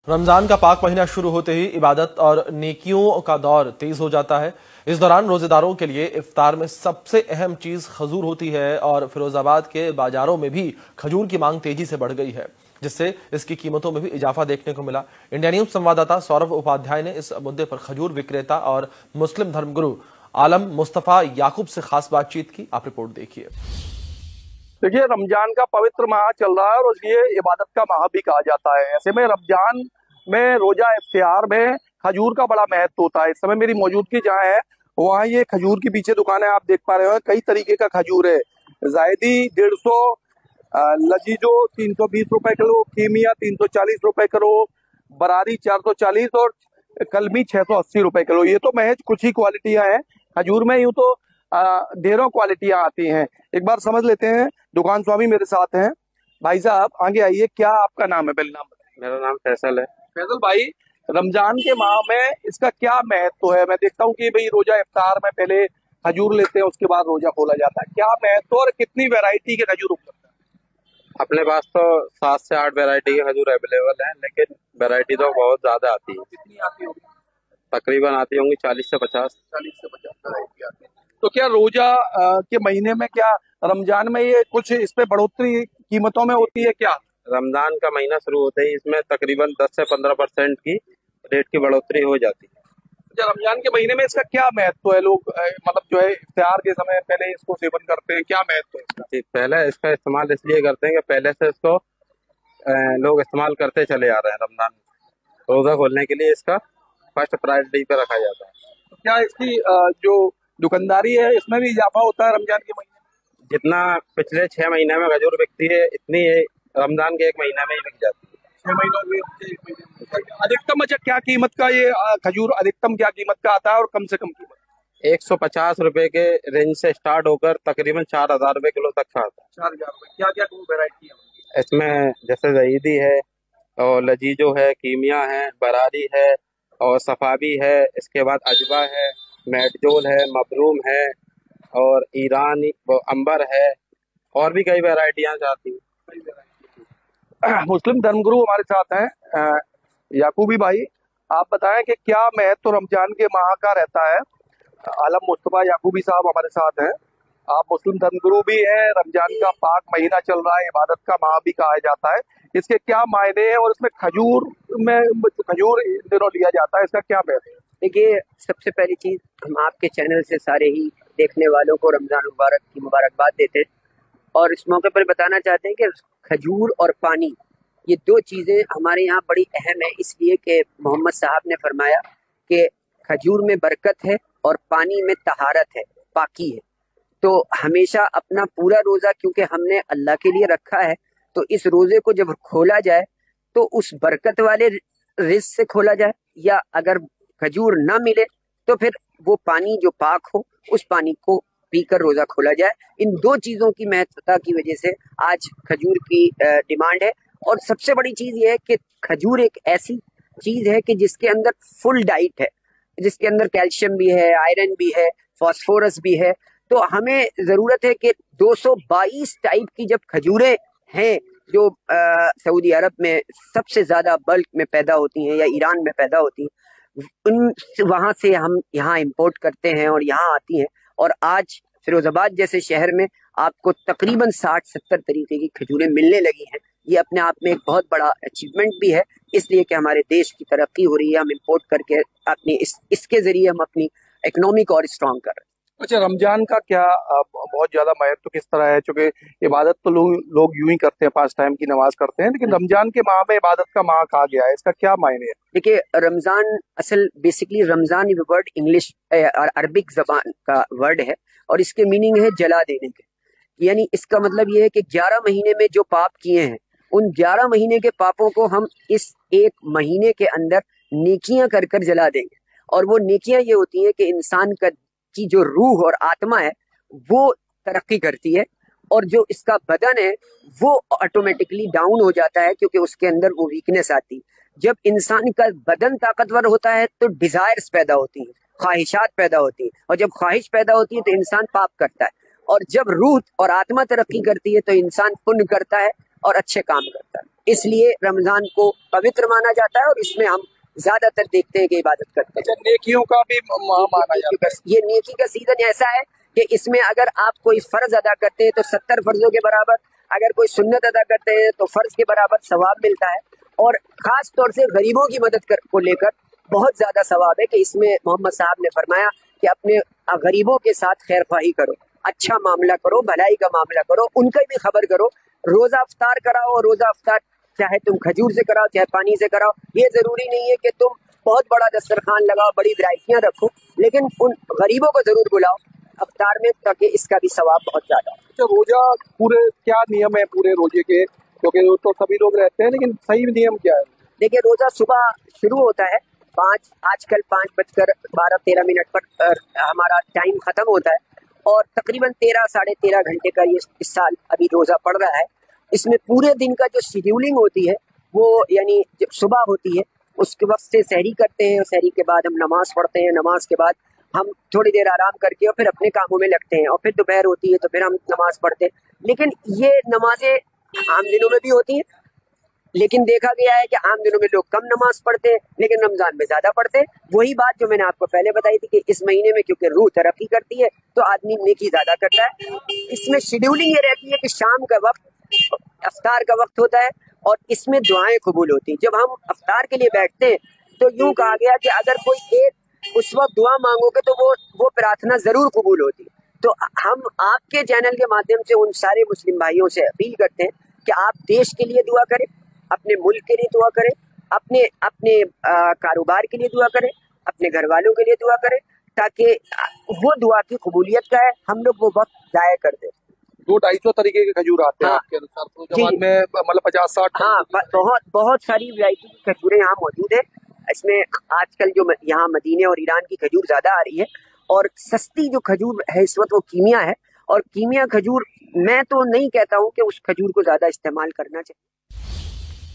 रमजान का पाक महीना शुरू होते ही इबादत और नेकियों का दौर तेज हो जाता है। इस दौरान रोजेदारों के लिए इफ्तार में सबसे अहम चीज खजूर होती है और फिरोजाबाद के बाजारों में भी खजूर की मांग तेजी से बढ़ गई है, जिससे इसकी कीमतों में भी इजाफा देखने को मिला। इंडिया न्यूज संवाददाता सौरभ उपाध्याय ने इस मुद्दे पर खजूर विक्रेता और मुस्लिम धर्मगुरु आलम मुस्तफा याकूब से खास बातचीत की। आप रिपोर्ट देखिए। देखिए, रमजान का पवित्र माह चल रहा है और ये इबादत का माह भी कहा जाता है। ऐसे में रमजान में रोजा इफ्तियार में खजूर का बड़ा महत्व होता है। इस समय मेरी मौजूदगी जहाँ है वहाँ ये खजूर की पीछे दुकान है, आप देख पा रहे हो। कई तरीके का खजूर है, जायदी 150, लजीजो 320 रुपए किलो, कीमिया 340 रुपए किलो, बरारी 440 और कलमी 680 रुपए किलो। ये तो महज कुछ ही क्वालिटियां हैं खजूर में, यूं तो ढेरों क्वालिटियां आती हैं। एक बार समझ लेते हैं। दुकान स्वामी मेरे साथ हैं। भाई साहब आगे आइए, क्या आपका नाम है? पहले नाम बताइए। मेरा नाम फैसल है। फैसल भाई, रमजान के माह में इसका क्या महत्व है? मैं देखता हूँ कि भाई रोजा इफ्तार में पहले खजूर लेते हैं, उसके बाद रोजा खोला जाता है। क्या महत्व और कितनी वैरायटी के खजूर उपलब्ध है? अपने पास तो 7 से 8 वैरायटी के खजूर अवेलेबल है, लेकिन वैरायटी तो बहुत ज्यादा आती है। कितनी आती होगी? तकरीबन आती होंगी 40 से 50 वैरायटी आती है। तो क्या रोजा के महीने में, क्या रमजान में ये कुछ इस पे बढ़ोतरी कीमतों में होती है क्या? रमजान का महीना शुरू होते ही इसमें तकरीबन 10 से 15% की रेट की बढ़ोतरी हो जाती है। रमजान के महीने में इसका क्या महत्व है? लोग मतलब जो है इफ्तार के समय पहले इसको सेवन करते हैं, क्या महत्व है इसका? पहले इसका इस्तेमाल इसलिए करते हैं कि पहले से इसको लोग इस्तेमाल करते चले आ रहे हैं। रमजान रोजा खोलने के लिए इसका फर्स्ट प्रायोरिटी पे रखा जाता है। तो क्या इसकी जो दुकानदारी है इसमें भी इजाफा होता है रमजान के महीने में? जितना पिछले 6 महीने में खजूर बिकती है, इतनी रमजान के 1 महीना में ही बिक जाती है। 6 महीनों में 1 महीने में अधिकतम? अच्छा, क्या कीमत का ये खजूर अधिकतम क्या कीमत का आता है और कम से कम कीमत? 150 रुपए के रेंज से स्टार्ट होकर तकरीबन 4000 रुपए किलो तक का आता है। 4000 रुपए। क्या क्या वेरायटी है इसमें? जैसे जईदी है और लजीजो है, कीमिया है, बरारी है और सफाबी है। इसके बाद अजवा है, मेडजोल है, मबरूम है और ईरानी अंबर है, और भी कई वेरायटियां आती हैं। मुस्लिम धर्मगुरु हमारे साथ हैं, याकूबी भाई। आप बताएं कि क्या महत्व रमजान के माह का रहता है? आलम मुस्तफा याकूबी साहब हमारे साथ हैं। आप मुस्लिम धर्मगुरु भी हैं। रमजान का पाक महीना चल रहा है, इबादत का माह भी कहा जाता है। इसके क्या मायने हैं और इसमें खजूर इन दिनों लिया जाता है, इसका क्या महत्व है? देखिए, सबसे पहली चीज, हम आपके चैनल से सारे ही देखने वालों को रमजान मुबारक की मुबारकबाद देते हैं और इस मौके पर बताना चाहते हैं कि खजूर और पानी, ये 2 चीजें हमारे यहाँ बड़ी अहम है, इसलिए कि मोहम्मद साहब ने फरमाया कि खजूर में बरकत है और पानी में तहारत है, पाकी है। तो हमेशा अपना पूरा रोजा क्योंकि हमने अल्लाह के लिए रखा है, तो इस रोजे को जब खोला जाए तो उस बरकत वाले रिज़्क से खोला जाए, या अगर खजूर ना मिले तो फिर वो पानी जो पाक हो उस पानी को पीकर रोजा खोला जाए। इन 2 चीजों की महत्वता की वजह से आज खजूर की डिमांड है। और सबसे बड़ी चीज ये है कि खजूर एक ऐसी चीज है कि जिसके अंदर फुल डाइट है, जिसके अंदर कैल्शियम भी है, आयरन भी है, फास्फोरस भी है। तो हमें जरूरत है कि 222 टाइप की जब खजूरें हैं जो सऊदी अरब में सबसे ज्यादा बल्क में पैदा होती हैं या ईरान में पैदा होती हैं, उन वहां से हम यहाँ इंपोर्ट करते हैं और यहाँ आती हैं। और आज फिरोजाबाद जैसे शहर में आपको तकरीबन 60-70 तरीके की खजूरें मिलने लगी हैं। ये अपने आप में एक बहुत बड़ा अचीवमेंट भी है, इसलिए कि हमारे देश की तरक्की हो रही है। हम इंपोर्ट करके अपनी इसके जरिए हम अपनी इकोनॉमी को और स्ट्रॉन्ग कर रहे हैं। अच्छा, रमजान का क्या बहुत ज्यादा महत्व किस तरह है? चूंकि इबादत तो लोग यूं ही करते हैं, 5 टाइम की नमाज करते हैं, लेकिन रमजान के माह में इबादत का माह कहा गया है, इसका क्या मायने है? देखिए, रमजान असल बेसिकली रमजान ये वर्ड इंग्लिश अरबिक जबान का वर्ड है और इसके मीनिंग है जला देने के। यानी इसका मतलब ये है कि 11 महीने में जो पाप किए हैं, उन 11 महीने के पापों को हम इस 1 महीने के अंदर नेकियां कर कर जला देंगे। और वो नेकियां ये होती हैं कि इंसान की जो रूह और आत्मा है वो तरक्की करती है और जो इसका बदन है वो ऑटोमेटिकली डाउन हो जाता है, क्योंकि उसके अंदर वो वीकनेस आती है। जब इंसान का बदन ताकतवर होता है तो डिजायर्स पैदा होती हैं, ख्वाहिशात पैदा होती हैं, और जब ख्वाहिश पैदा होती है तो इंसान पाप करता है। और जब रूह और आत्मा तरक्की करती है तो इंसान पुण्य करता है और अच्छे काम करता है। इसलिए रमजान को पवित्र माना जाता है और इसमें हम ज्यादातर देखते हैं कि इबादत करते हैं। अच्छा, नेकियों का भी माह माना जाता है। ये नेकी का सीजन ऐसा है कि इसमें अगर आप कोई फर्ज अदा करते हैं तो 70 फर्जों के बराबर, अगर कोई सुन्नत अदा करते हैं तो फर्ज के बराबर सवाब मिलता है। और खास तौर से गरीबों की मदद को लेकर बहुत ज्यादा सवाब है कि इसमें मोहम्मद साहब ने फरमाया कि अपने गरीबों के साथ खैर ख्वाही करो, अच्छा मामला करो, भलाई का मामला करो, उनकी भी खबर करो। रोजा अफ्तार कराओ, रोजा अफ्तार चाहे तुम खजूर से कराओ चाहे पानी से कराओ। ये जरूरी नहीं है कि तुम बहुत बड़ा दस्तरखान लगाओ, बड़ी वैरायटियां रखो, लेकिन उन गरीबों को जरूर बुलाओ अफ्तार में, ताकि इसका भी सवाब बहुत ज्यादा हो। अच्छा, रोजा पूरे क्या नियम है पूरे रोजे के, क्योंकि तो सभी लोग रहते हैं, लेकिन सही नियम क्या है? देखिए, रोजा सुबह शुरू होता है आजकल 5:12-13 पर हमारा टाइम खत्म होता है और तकरीबन 13 साढ़े 13 घंटे का ये इस साल अभी रोजा पड़ रहा है। इसमें पूरे दिन का जो शेड्यूलिंग होती है वो यानी जब सुबह होती है उसके वक्त से सहरी करते हैं और सहरी के बाद हम नमाज पढ़ते हैं। नमाज के बाद हम थोड़ी देर आराम करके और फिर अपने कामों में लगते हैं और फिर दोपहर होती है तो फिर हम नमाज पढ़ते हैं। लेकिन ये नमाजें आम दिनों में भी होती हैं, लेकिन देखा गया है कि आम दिनों में लोग कम नमाज पढ़ते हैं लेकिन रमजान में ज्यादा पढ़ते हैं। वही बात जो मैंने आपको पहले बताई थी कि इस महीने में क्योंकि रूह तरक्की करती है तो आदमी नेकी ज्यादा करता है। इसमें शेड्यूलिंग ये रहती है कि शाम का वक्त अफ्तार का वक्त होता है और इसमें दुआएं कबूल होती हैं। जब हम अफ्तार के लिए बैठते हैं तो यूं कहा गया कि अगर कोई एक उस वक्त दुआ मांगोगे तो वो प्रार्थना जरूर कबूल होती है। तो हम आपके चैनल के माध्यम से उन सारे मुस्लिम भाइयों से अपील करते हैं कि आप देश के लिए दुआ करें, अपने मुल्क के लिए दुआ करें, अपने अपने कारोबार के लिए दुआ करें, अपने घर वालों के लिए दुआ करें, ताकि वो दुआ की कबूलियत का है हम लोग वो वक्त जाया कर दें। 200-250 तरीके के खजूर आते हैं हाँ, आपके अनुसार तो में मतलब 50-60? हाँ, बहुत सारी वैरायटी की खजूरें यहाँ मौजूद है। इसमें आजकल जो यहाँ मदीने और ईरान की खजूर ज्यादा आ रही है और सस्ती जो खजूर है इस वक्त वो कीमिया है। और कीमिया खजूर मैं तो नहीं कहता हूँ कि उस खजूर को ज्यादा इस्तेमाल करना चाहिए।